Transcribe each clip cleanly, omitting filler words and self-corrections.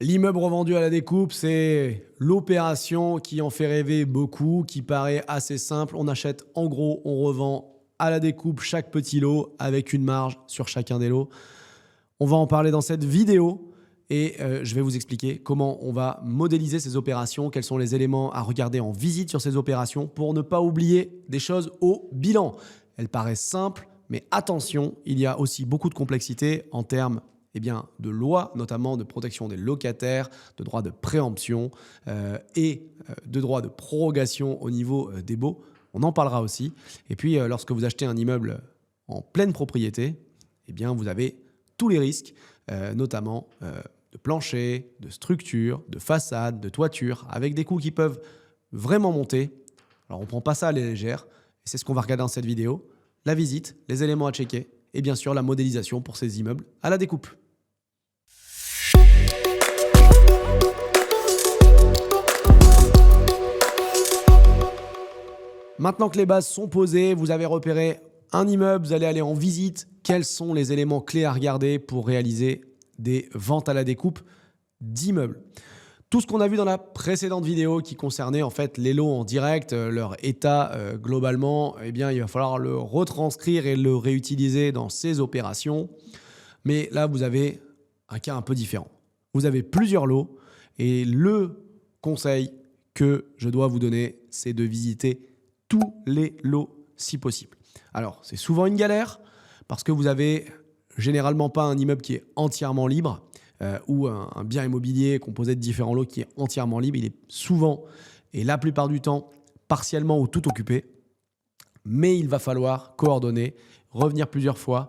L'immeuble revendu à la découpe, c'est l'opération qui en fait rêver beaucoup, qui paraît assez simple. On achète en gros, on revend à la découpe chaque petit lot avec une marge sur chacun des lots. On va en parler dans cette vidéo et je vais vous expliquer comment on va modéliser ces opérations, quels sont les éléments à regarder en visite sur ces opérations pour ne pas oublier des choses au bilan. Elles paraissent simples, mais attention, il y a aussi beaucoup de complexité en termes de loi, notamment de protection des locataires, de droits de préemption et de droits de prorogation au niveau des baux. On en parlera aussi. Et puis, lorsque vous achetez un immeuble en pleine propriété, vous avez tous les risques, notamment de plancher, de structure, de façade, de toiture, avec des coûts qui peuvent vraiment monter. Alors, on ne prend pas ça à la légère. Et c'est ce qu'on va regarder dans cette vidéo. La visite, les éléments à checker et bien sûr la modélisation pour ces immeubles à la découpe. Maintenant que les bases sont posées, vous avez repéré un immeuble, vous allez aller en visite. Quels sont les éléments clés à regarder pour réaliser des ventes à la découpe d'immeubles? Tout ce qu'on a vu dans la précédente vidéo qui concernait en fait les lots en direct, leur état globalement, il va falloir le retranscrire et le réutiliser dans ces opérations. Mais là, vous avez un cas un peu différent. Vous avez plusieurs lots et le conseil que je dois vous donner, c'est de visiter tous les lots si possible. Alors, c'est souvent une galère parce que vous avez généralement pas un immeuble qui est entièrement libre ou un bien immobilier composé de différents lots qui est entièrement libre. Il est souvent et la plupart du temps partiellement ou tout occupé. Mais il va falloir coordonner, revenir plusieurs fois,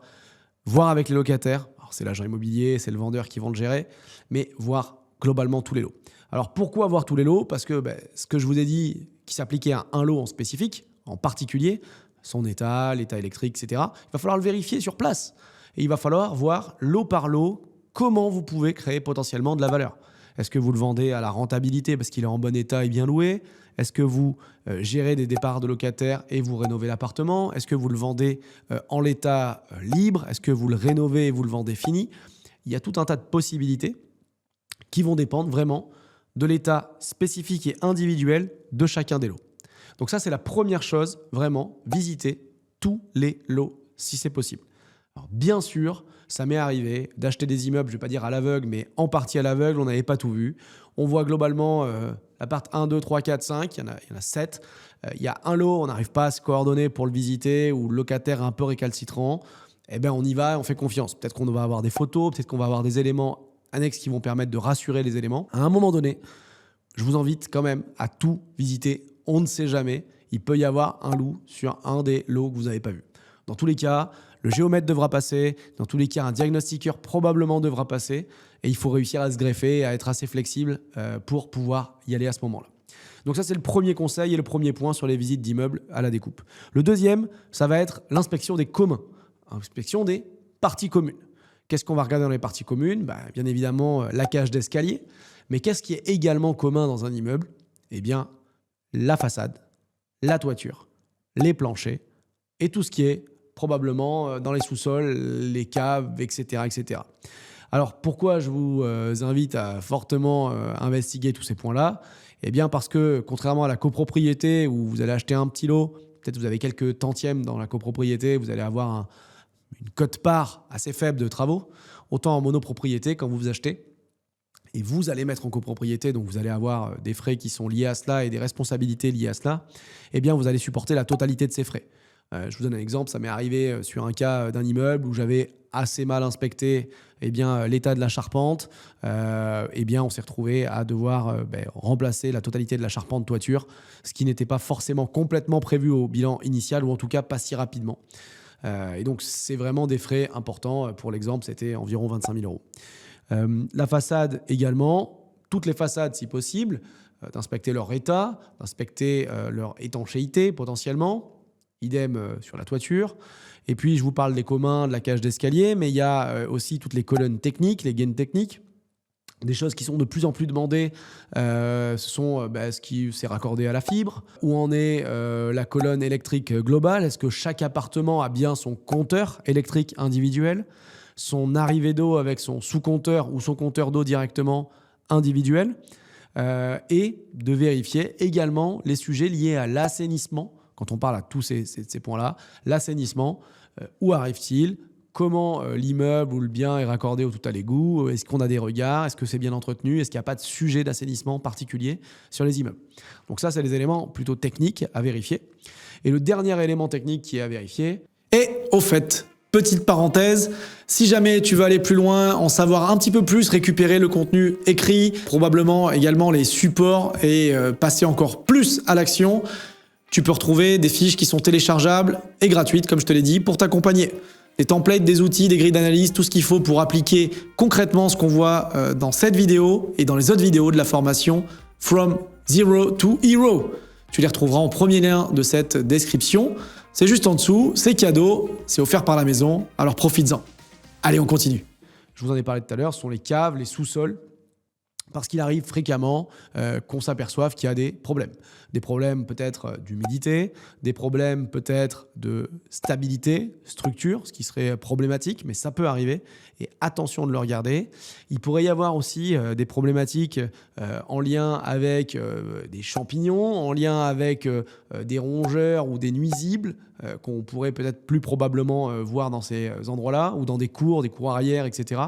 voir avec les locataires. Alors, c'est l'agent immobilier, c'est le vendeur qui vont le gérer, mais voir globalement tous les lots. Alors pourquoi voir tous les lots? Parce que ce que je vous ai dit qui s'appliquait à un lot en spécifique, en particulier, son état, l'état électrique, etc., il va falloir le vérifier sur place. Et il va falloir voir lot par lot comment vous pouvez créer potentiellement de la valeur. Est-ce que vous le vendez à la rentabilité parce qu'il est en bon état et bien loué? Est-ce que vous gérez des départs de locataires et vous rénovez l'appartement? Est-ce que vous le vendez en l'état libre? Est-ce que vous le rénovez et vous le vendez fini? Il y a tout un tas de possibilités qui vont dépendre vraiment de l'état spécifique et individuel de chacun des lots. Donc ça, c'est la première chose, vraiment, visiter tous les lots si c'est possible. Alors bien sûr, ça m'est arrivé d'acheter des immeubles, je ne vais pas dire à l'aveugle, mais en partie à l'aveugle, on n'avait pas tout vu. On voit globalement l'appart 1, 2, 3, 4, 5, il y en a 7. Il y a un lot, on n'arrive pas à se coordonner pour le visiter, ou le locataire est un peu récalcitrant. On y va, on fait confiance. Peut-être qu'on va avoir des photos, peut-être qu'on va avoir des éléments annexes qui vont permettre de rassurer les éléments. À un moment donné, je vous invite quand même à tout visiter. On ne sait jamais, il peut y avoir un loup sur un des lots que vous n'avez pas vu. Dans tous les cas, le géomètre devra passer. Dans tous les cas, un diagnostiqueur probablement devra passer. Et il faut réussir à se greffer et à être assez flexible pour pouvoir y aller à ce moment-là. Donc ça, c'est le premier conseil et le premier point sur les visites d'immeubles à la découpe. Le deuxième, ça va être l'inspection des communs. Inspection des parties communes. Qu'est-ce qu'on va regarder dans les parties communes? Bien évidemment, la cage d'escalier. Mais qu'est-ce qui est également commun dans un immeuble? La façade, la toiture, les planchers et tout ce qui est probablement dans les sous-sols, les caves, etc., etc. Alors, pourquoi je vous invite à fortement investiguer tous ces points-là? Parce que, contrairement à la copropriété où vous allez acheter un petit lot, peut-être vous avez quelques tantièmes dans la copropriété, vous allez avoir une quote-part assez faible de travaux. Autant en monopropriété, quand vous achetez, et vous allez mettre en copropriété, donc vous allez avoir des frais qui sont liés à cela et des responsabilités liées à cela, vous allez supporter la totalité de ces frais. Je vous donne un exemple, ça m'est arrivé sur un cas d'un immeuble où j'avais assez mal inspecté l'état de la charpente. On s'est retrouvé à devoir remplacer la totalité de la charpente toiture, ce qui n'était pas forcément complètement prévu au bilan initial, ou en tout cas pas si rapidement. Et donc, c'est vraiment des frais importants. Pour l'exemple, c'était environ 25 000 euros. La façade également, toutes les façades si possible, d'inspecter leur état, d'inspecter leur étanchéité potentiellement. Idem sur la toiture. Et puis, je vous parle des communs, de la cage d'escalier, mais il y a aussi toutes les colonnes techniques, les gaines techniques. Des choses qui sont de plus en plus demandées, ce sont ce qui s'est raccordé à la fibre. Où en est la colonne électrique globale? Est-ce que chaque appartement a bien son compteur électrique individuel? Son arrivée d'eau avec son sous-compteur ou son compteur d'eau directement individuelle et de vérifier également les sujets liés à l'assainissement. Quand on parle à tous ces points-là, l'assainissement, où arrive-t-il ? Comment l'immeuble ou le bien est raccordé au tout à l'égout ? Est-ce qu'on a des regards ? Est-ce que c'est bien entretenu ? Est-ce qu'il n'y a pas de sujet d'assainissement particulier sur les immeubles ? Donc ça, c'est les éléments plutôt techniques à vérifier. Et le dernier élément technique qui est à vérifier... Et au fait, petite parenthèse, si jamais tu veux aller plus loin, en savoir un petit peu plus, récupérer le contenu écrit, probablement également les supports et passer encore plus à l'action, tu peux retrouver des fiches qui sont téléchargeables et gratuites, comme je te l'ai dit, pour t'accompagner. Des templates, des outils, des grilles d'analyse, tout ce qu'il faut pour appliquer concrètement ce qu'on voit dans cette vidéo et dans les autres vidéos de la formation From Zero to Hero. Tu les retrouveras en premier lien de cette description. C'est juste en dessous, c'est cadeau, c'est offert par la maison, alors profites-en. Allez, on continue. Je vous en ai parlé tout à l'heure, ce sont les caves, les sous-sols. Parce qu'il arrive fréquemment qu'on s'aperçoive qu'il y a des problèmes. Des problèmes peut-être d'humidité, des problèmes peut-être de stabilité, structure, ce qui serait problématique, mais ça peut arriver. Et attention de le regarder. Il pourrait y avoir aussi des problématiques en lien avec des champignons, en lien avec des rongeurs ou des nuisibles qu'on pourrait peut-être plus probablement voir dans ces endroits-là, ou dans des cours arrière, etc.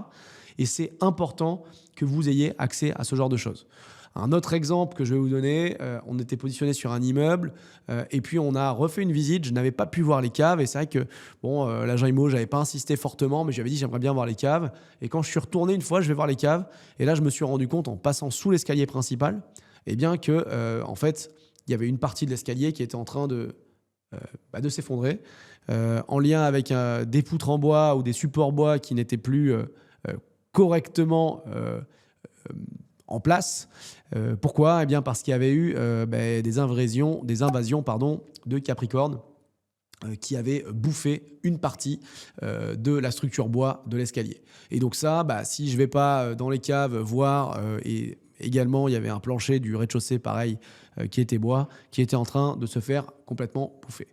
Et c'est important que vous ayez accès à ce genre de choses. Un autre exemple que je vais vous donner, on était positionné sur un immeuble et puis on a refait une visite. Je n'avais pas pu voir les caves et c'est vrai que l'agent IMO, je n'avais pas insisté fortement, mais j'avais dit j'aimerais bien voir les caves. Et quand je suis retourné une fois, je vais voir les caves et là je me suis rendu compte en passant sous l'escalier principal, eh bien que en fait il y avait une partie de l'escalier qui était en train de s'effondrer en lien avec des poutres en bois ou des supports bois qui n'étaient plus correctement en place. Pourquoi ? Eh bien parce qu'il y avait eu des invasions de Capricorne qui avaient bouffé une partie de la structure bois de l'escalier. Et donc ça, si je ne vais pas dans les caves voir, et également il y avait un plancher du rez-de-chaussée pareil qui était bois, qui était en train de se faire complètement bouffer.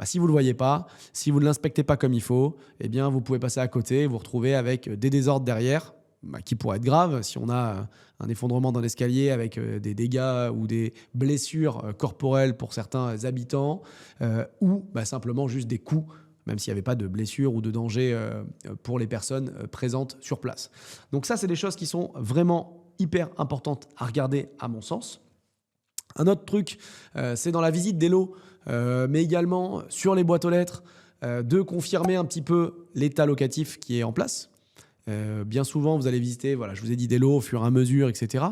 Si vous ne le voyez pas, si vous ne l'inspectez pas comme il faut, eh bien vous pouvez passer à côté et vous retrouver avec des désordres derrière, qui pourraient être graves si on a un effondrement d'un escalier avec des dégâts ou des blessures corporelles pour certains habitants, ou simplement juste des coups, même s'il n'y avait pas de blessures ou de danger pour les personnes présentes sur place. Donc ça, c'est des choses qui sont vraiment hyper importantes à regarder à mon sens. Un autre truc, c'est dans la visite des lots, mais également sur les boîtes aux lettres, de confirmer un petit peu l'état locatif qui est en place. Bien souvent, vous allez visiter, je vous ai dit des lots au fur et à mesure, etc.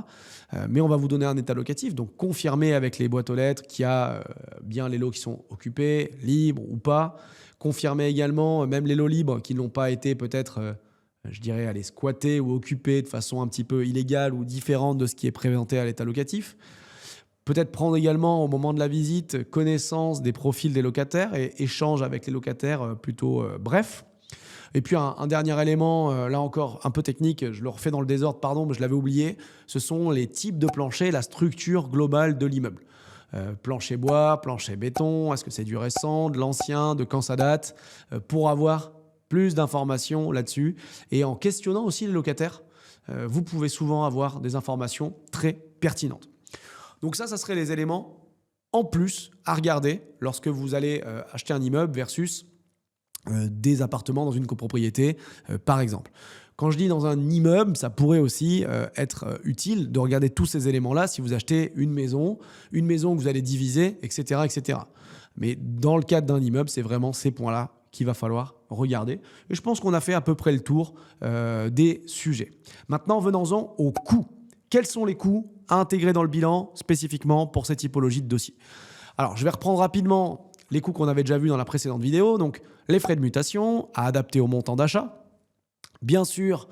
Mais on va vous donner un état locatif, donc confirmer avec les boîtes aux lettres qu'il y a bien les lots qui sont occupés, libres ou pas. Confirmer également, même les lots libres qui n'ont pas été peut-être, aller squattés ou occupés de façon un petit peu illégale ou différente de ce qui est présenté à l'état locatif. Peut-être prendre également au moment de la visite connaissance des profils des locataires et échange avec les locataires plutôt bref. Et puis un dernier élément, là encore un peu technique, je le refais dans le désordre, pardon, mais je l'avais oublié, ce sont les types de planchers, la structure globale de l'immeuble. Plancher bois, plancher béton, est-ce que c'est du récent, de l'ancien, de quand ça date, pour avoir plus d'informations là-dessus. Et en questionnant aussi les locataires, vous pouvez souvent avoir des informations très pertinentes. Donc ça serait les éléments en plus à regarder lorsque vous allez acheter un immeuble versus des appartements dans une copropriété, par exemple. Quand je dis dans un immeuble, ça pourrait aussi être utile de regarder tous ces éléments-là si vous achetez une maison que vous allez diviser, etc., etc. Mais dans le cadre d'un immeuble, c'est vraiment ces points-là qu'il va falloir regarder. Et je pense qu'on a fait à peu près le tour des sujets. Maintenant, venons-en aux coûts. Quels sont les coûts à intégrer dans le bilan spécifiquement pour cette typologie de dossier ? Alors, je vais reprendre rapidement les coûts qu'on avait déjà vus dans la précédente vidéo. Donc, les frais de mutation à adapter au montant d'achat. Bien sûr,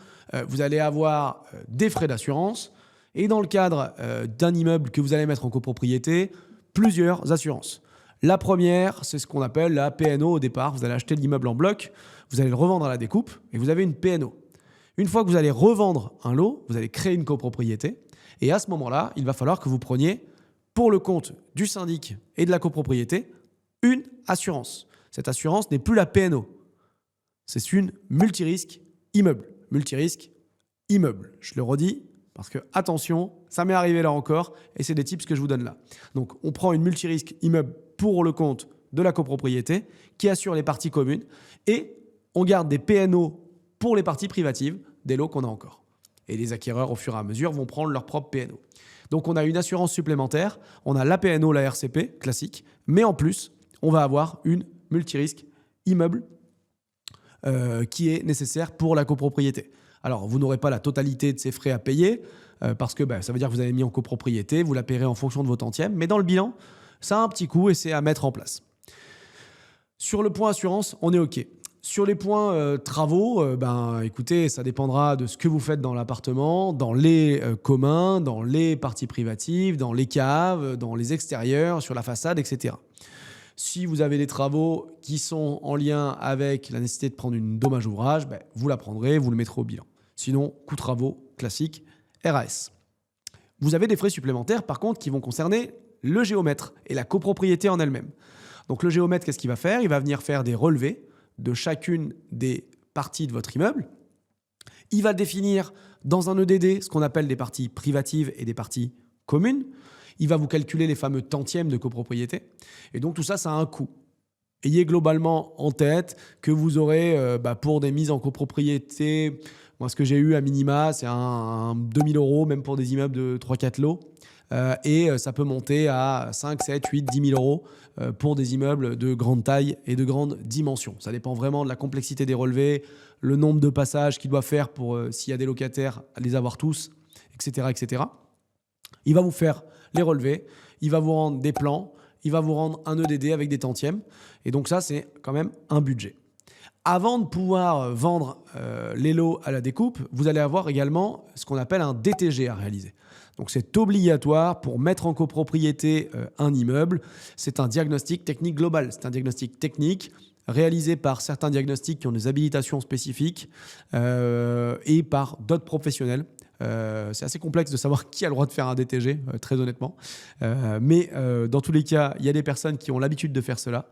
vous allez avoir des frais d'assurance. Et dans le cadre d'un immeuble que vous allez mettre en copropriété, plusieurs assurances. La première, c'est ce qu'on appelle la P&O au départ. Vous allez acheter l'immeuble en bloc, vous allez le revendre à la découpe et vous avez une P&O. Une fois que vous allez revendre un lot, vous allez créer une copropriété. Et à ce moment-là, il va falloir que vous preniez, pour le compte du syndic et de la copropriété, une assurance. Cette assurance n'est plus la P&O. C'est une multirisque immeuble. Multirisque immeuble. Je le redis Parce que, attention, ça m'est arrivé là encore, et c'est des tips que je vous donne là. Donc, on prend une multirisque immeuble pour le compte de la copropriété qui assure les parties communes et on garde des PNO pour les parties privatives des lots qu'on a encore. Et les acquéreurs, au fur et à mesure, vont prendre leur propre PNO. Donc, on a une assurance supplémentaire, on a la PNO, la RCP, classique, mais en plus, on va avoir une multirisque immeuble qui est nécessaire pour la copropriété. Alors, vous n'aurez pas la totalité de ces frais à payer parce que ça veut dire que vous avez mis en copropriété, vous la paierez en fonction de vos tantièmes, mais dans le bilan, ça a un petit coût et c'est à mettre en place. Sur le point assurance, on est OK. Sur les points travaux, écoutez, ça dépendra de ce que vous faites dans l'appartement, dans les communs, dans les parties privatives, dans les caves, dans les extérieurs, sur la façade, etc. Si vous avez des travaux qui sont en lien avec la nécessité de prendre une dommage ouvrage, vous la prendrez, vous le mettrez au bilan. Sinon, coût travaux classique, RAS. Vous avez des frais supplémentaires, par contre, qui vont concerner le géomètre et la copropriété en elle-même. Donc le géomètre, qu'est-ce qu'il va faire ? Il va venir faire des relevés de chacune des parties de votre immeuble. Il va définir dans un EDD ce qu'on appelle des parties privatives et des parties communes. Il va vous calculer les fameux tantièmes de copropriété. Et donc tout ça, ça a un coût. Ayez globalement en tête que vous aurez, pour des mises en copropriété, moi ce que j'ai eu à minima, c'est un 2 000 €, même pour des immeubles de 3-4 lots. Et ça peut monter à 5, 7, 8, 10 000 € pour des immeubles de grande taille et de grande dimension. Ça dépend vraiment de la complexité des relevés, le nombre de passages qu'il doit faire pour, s'il y a des locataires, les avoir tous, etc., etc. Il va vous faire les relevés, il va vous rendre des plans, il va vous rendre un EDD avec des tantièmes. Et donc ça, c'est quand même un budget. Avant de pouvoir vendre les lots à la découpe, vous allez avoir également ce qu'on appelle un DTG à réaliser. Donc c'est obligatoire pour mettre en copropriété un immeuble. C'est un diagnostic technique global. C'est un diagnostic technique réalisé par certains diagnostics qui ont des habilitations spécifiques et par d'autres professionnels. C'est assez complexe de savoir qui a le droit de faire un DTG, très honnêtement. Mais dans tous les cas, il y a des personnes qui ont l'habitude de faire cela.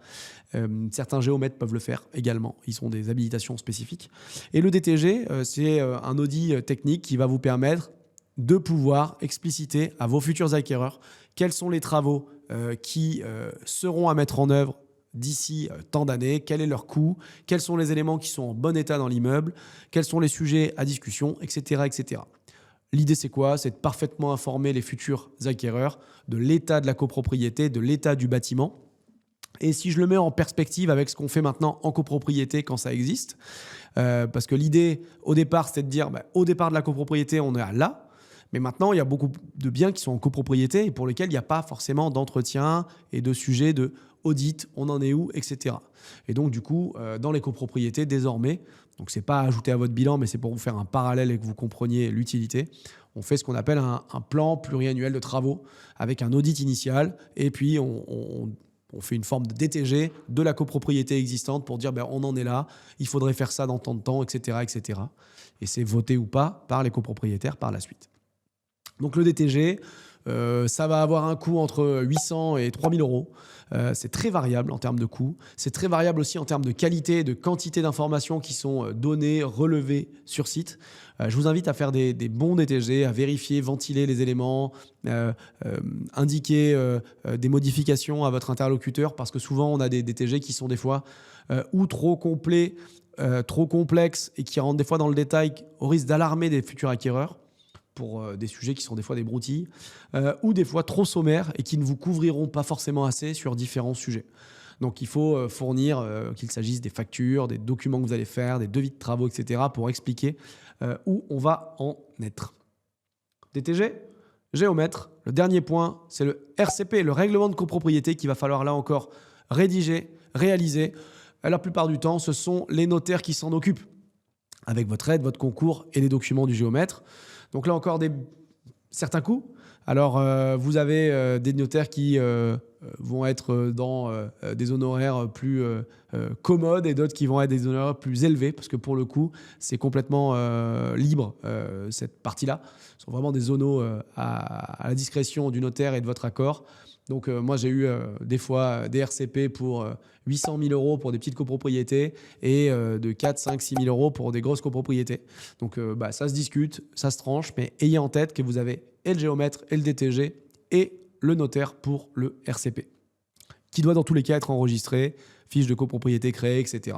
Certains géomètres peuvent le faire également. Ils ont des habilitations spécifiques. Et le DTG, c'est un audit technique qui va vous permettre de pouvoir expliciter à vos futurs acquéreurs quels sont les travaux qui seront à mettre en œuvre d'ici tant d'années, quel est leur coût, quels sont les éléments qui sont en bon état dans l'immeuble, quels sont les sujets à discussion, etc., etc. L'idée, c'est quoi ? C'est de parfaitement informer les futurs acquéreurs de l'état de la copropriété, de l'état du bâtiment. Et si je le mets en perspective avec ce qu'on fait maintenant en copropriété quand ça existe, parce que l'idée au départ, c'était de dire, au départ de la copropriété, on est à là. Mais maintenant, il y a beaucoup de biens qui sont en copropriété et pour lesquels il n'y a pas forcément d'entretien et de sujets de audit, on en est où, etc. Et donc, du coup, dans les copropriétés, désormais, donc c'est pas à ajouter à votre bilan, mais c'est pour vous faire un parallèle et que vous compreniez l'utilité, on fait ce qu'on appelle un plan pluriannuel de travaux avec un audit initial et puis on fait une forme de DTG de la copropriété existante pour dire on en est là, il faudrait faire ça dans tant de temps, etc., etc. Et c'est voté ou pas par les copropriétaires par la suite. Donc le DTG, ça va avoir un coût entre 800 et 3 000 €. C'est très variable en termes de coût. C'est très variable aussi en termes de qualité et de quantité d'informations qui sont données, relevées sur site. Je vous invite à faire des bons DTG, à vérifier, ventiler les éléments, indiquer des modifications à votre interlocuteur parce que souvent on a des DTG qui sont des fois ou trop complets, trop complexes et qui rentrent des fois dans le détail au risque d'alarmer des futurs acquéreurs pour des sujets qui sont des fois des broutilles, ou des fois trop sommaires et qui ne vous couvriront pas forcément assez sur différents sujets. Donc il faut fournir, qu'il s'agisse des factures, des documents que vous allez faire, des devis de travaux, etc., pour expliquer où on va en être. DTG, géomètre. Le dernier point, c'est le RCP, le règlement de copropriété qu'il va falloir là encore rédiger, réaliser. La plupart du temps, ce sont les notaires qui s'en occupent, avec votre aide, votre concours et les documents du géomètre. Donc là encore, certains coûts. Alors, vous avez des notaires qui vont être dans des honoraires plus commodes et d'autres qui vont être des honoraires plus élevés parce que pour le coup, c'est complètement libre, cette partie-là. Ce sont vraiment des zonos à la discrétion du notaire et de votre accord. Donc, moi, j'ai eu des fois des RCP pour 800 000 euros pour des petites copropriétés et de 4, 5, 6 000 euros pour des grosses copropriétés. Donc, ça se discute, ça se tranche, mais ayez en tête que vous avez et le géomètre et le DTG et le notaire pour le RCP, qui doit dans tous les cas être enregistré, fiche de copropriété créée, etc.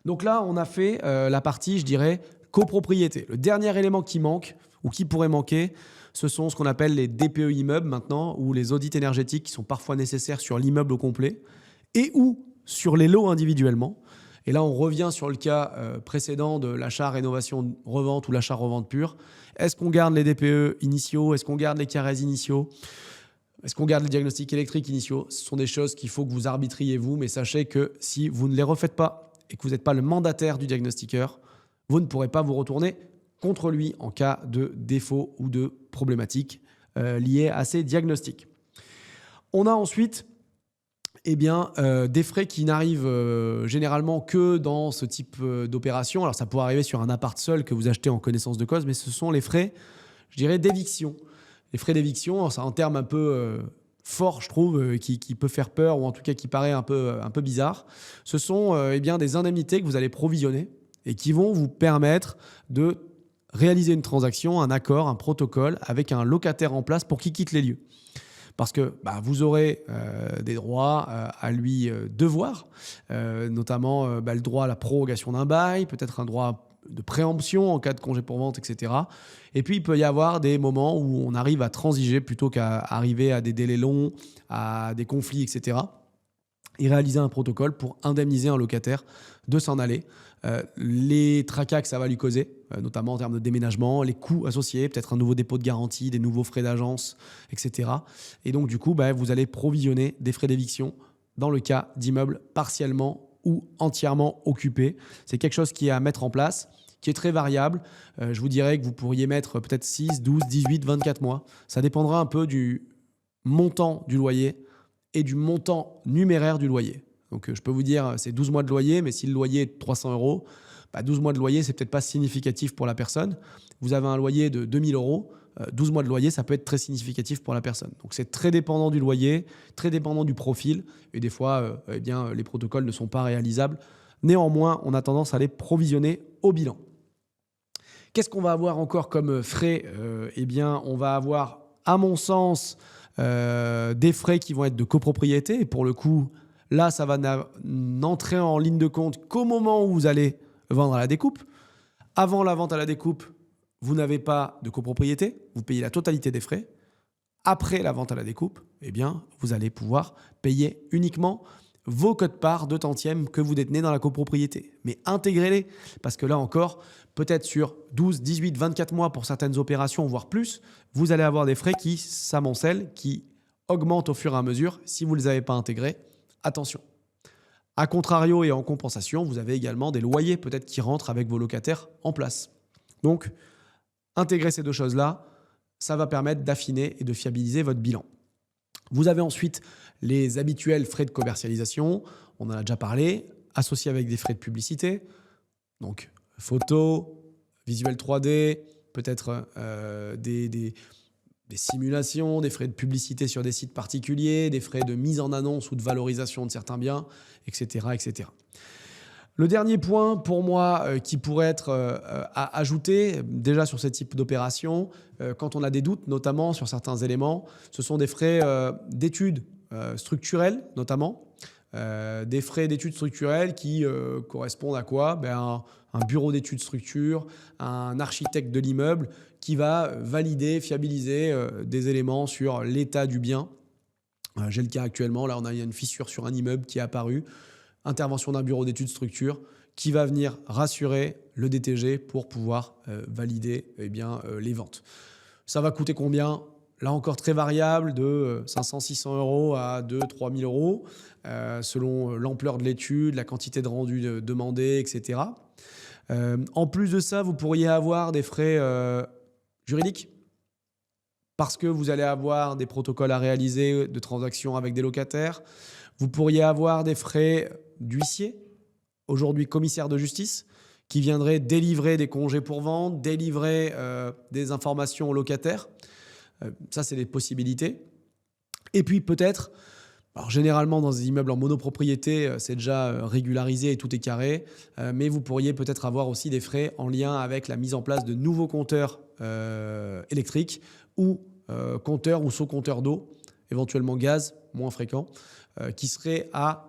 Donc là, on a fait la partie, je dirais, copropriété. Le dernier élément qui manque ou qui pourrait manquer, ce sont ce qu'on appelle les DPE immeubles maintenant, ou les audits énergétiques qui sont parfois nécessaires sur l'immeuble au complet et ou sur les lots individuellement. Et là, on revient sur le cas précédent de l'achat, rénovation, revente ou l'achat, revente pure. Est-ce qu'on garde les DPE initiaux? Est-ce qu'on garde les CARES initiaux? Est-ce qu'on garde les diagnostics électriques initiaux? Ce sont des choses qu'il faut que vous arbitriez vous, mais sachez que si vous ne les refaites pas et que vous n'êtes pas le mandataire du diagnostiqueur, vous ne pourrez pas vous retourner contre lui en cas de défaut ou de problématiques liées à ces diagnostics. On a ensuite des frais qui n'arrivent généralement que dans ce type d'opération. Alors ça pourrait arriver sur un appart seul que vous achetez en connaissance de cause, mais ce sont les frais, je dirais, d'éviction. Les frais d'éviction, c'est un terme un peu fort, je trouve, qui peut faire peur ou en tout cas qui paraît un peu bizarre. Ce sont des indemnités que vous allez provisionner et qui vont vous permettre de réaliser une transaction, un accord, un protocole avec un locataire en place pour qu'il quitte les lieux. Parce que vous aurez des droits à lui devoir, notamment le droit à la prorogation d'un bail, peut-être un droit de préemption en cas de congé pour vente, etc. Et puis, il peut y avoir des moments où on arrive à transiger plutôt qu'à arriver à des délais longs, à des conflits, etc. Et réaliser un protocole pour indemniser un locataire de s'en aller. Les tracas que ça va lui causer, notamment en termes de déménagement, les coûts associés, peut-être un nouveau dépôt de garantie, des nouveaux frais d'agence, etc. Et donc, du coup, vous allez provisionner des frais d'éviction dans le cas d'immeubles partiellement ou entièrement occupés. C'est quelque chose qui est à mettre en place, qui est très variable. Je vous dirais que vous pourriez mettre peut-être 6, 12, 18, 24 mois. Ça dépendra un peu du montant du loyer et du montant numéraire du loyer. Donc, je peux vous dire, c'est 12 mois de loyer, mais si le loyer est de 300 euros, 12 mois de loyer, c'est peut-être pas significatif pour la personne. Vous avez un loyer de 2000 euros, 12 mois de loyer, ça peut être très significatif pour la personne. Donc, c'est très dépendant du loyer, très dépendant du profil. Et des fois, les protocoles ne sont pas réalisables. Néanmoins, on a tendance à les provisionner au bilan. Qu'est-ce qu'on va avoir encore comme frais? On va avoir, à mon sens, des frais qui vont être de copropriété. Et pour le coup, là, ça va n'entrer en ligne de compte qu'au moment où vous allez vendre à la découpe. Avant la vente à la découpe, vous n'avez pas de copropriété, vous payez la totalité des frais. Après la vente à la découpe, vous allez pouvoir payer uniquement vos quotes-parts de tantièmes que vous détenez dans la copropriété. Mais intégrez-les, parce que là encore, peut-être sur 12, 18, 24 mois pour certaines opérations, voire plus, vous allez avoir des frais qui s'amoncellent, qui augmentent au fur et à mesure. Si vous ne les avez pas intégrés, attention. A contrario et en compensation, vous avez également des loyers peut-être qui rentrent avec vos locataires en place. Donc, intégrer ces deux choses-là, ça va permettre d'affiner et de fiabiliser votre bilan. Vous avez ensuite les habituels frais de commercialisation, on en a déjà parlé, associés avec des frais de publicité, donc photos, visuels 3D, peut-être des simulations, des frais de publicité sur des sites particuliers, des frais de mise en annonce ou de valorisation de certains biens, etc. etc. Le dernier point pour moi qui pourrait être à ajouter déjà sur ce type d'opération, quand on a des doutes notamment sur certains éléments, ce sont des frais d'études structurelles notamment, des frais d'études structurelles qui correspondent à quoi? Un bureau d'études structure, un architecte de l'immeuble qui va valider, fiabiliser des éléments sur l'état du bien. J'ai le cas actuellement, là on a une fissure sur un immeuble qui est apparue. Intervention d'un bureau d'études structure qui va venir rassurer le DTG pour pouvoir valider les ventes. Ça va coûter combien? Là encore très variable, de 500-600 euros à 2-3 000 euros, selon l'ampleur de l'étude, la quantité de rendu demandé, etc. En plus de ça, vous pourriez avoir des frais juridiques. parce que vous allez avoir des protocoles à réaliser de transactions avec des locataires. Vous pourriez avoir des frais d'huissier, aujourd'hui commissaire de justice, qui viendrait délivrer des congés pour vente, délivrer des informations aux locataires. Ça, c'est des possibilités. Et puis peut-être, alors généralement dans des immeubles en monopropriété, c'est déjà régularisé et tout est carré, mais vous pourriez peut-être avoir aussi des frais en lien avec la mise en place de nouveaux compteurs électriques ou compteurs ou sous-compteurs d'eau, éventuellement gaz, moins fréquent, qui seraient à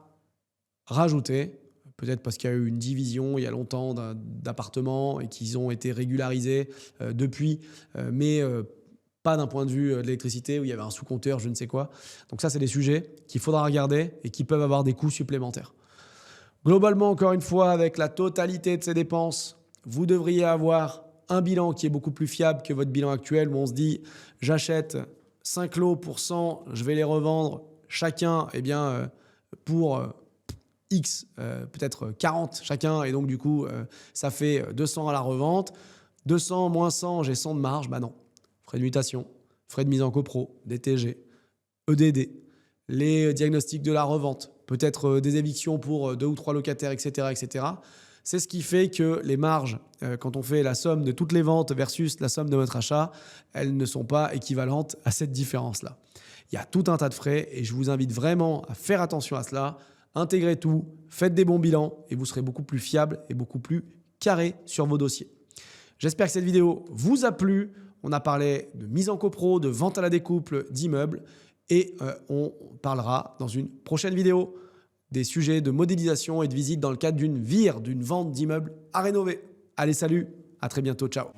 rajouter, peut-être parce qu'il y a eu une division il y a longtemps d'appartements et qu'ils ont été régularisés depuis, mais pas d'un point de vue de l'électricité où il y avait un sous-compteur, je ne sais quoi. Donc ça, c'est des sujets qu'il faudra regarder et qui peuvent avoir des coûts supplémentaires. Globalement, encore une fois, avec la totalité de ces dépenses, vous devriez avoir un bilan qui est beaucoup plus fiable que votre bilan actuel où on se dit j'achète 5 lots pour 100, je vais les revendre chacun pour X, peut-être 40 chacun, et donc du coup, ça fait 200 à la revente. 200 moins 100, j'ai 100 de marge. Bah non. Frais de mutation, frais de mise en copro, DTG, EDD, les diagnostics de la revente, peut-être des évictions pour 2 ou 3 locataires, etc., etc. C'est ce qui fait que les marges, quand on fait la somme de toutes les ventes versus la somme de votre achat, elles ne sont pas équivalentes à cette différence-là. Il y a tout un tas de frais et je vous invite vraiment à faire attention à cela. Intégrez tout, faites des bons bilans et vous serez beaucoup plus fiable et beaucoup plus carré sur vos dossiers. J'espère que cette vidéo vous a plu. On a parlé de mise en copro, de vente à la découpe d'immeubles et on parlera dans une prochaine vidéo des sujets de modélisation et de visite dans le cadre d'une vente d'immeubles à rénover. Allez, salut, à très bientôt, ciao.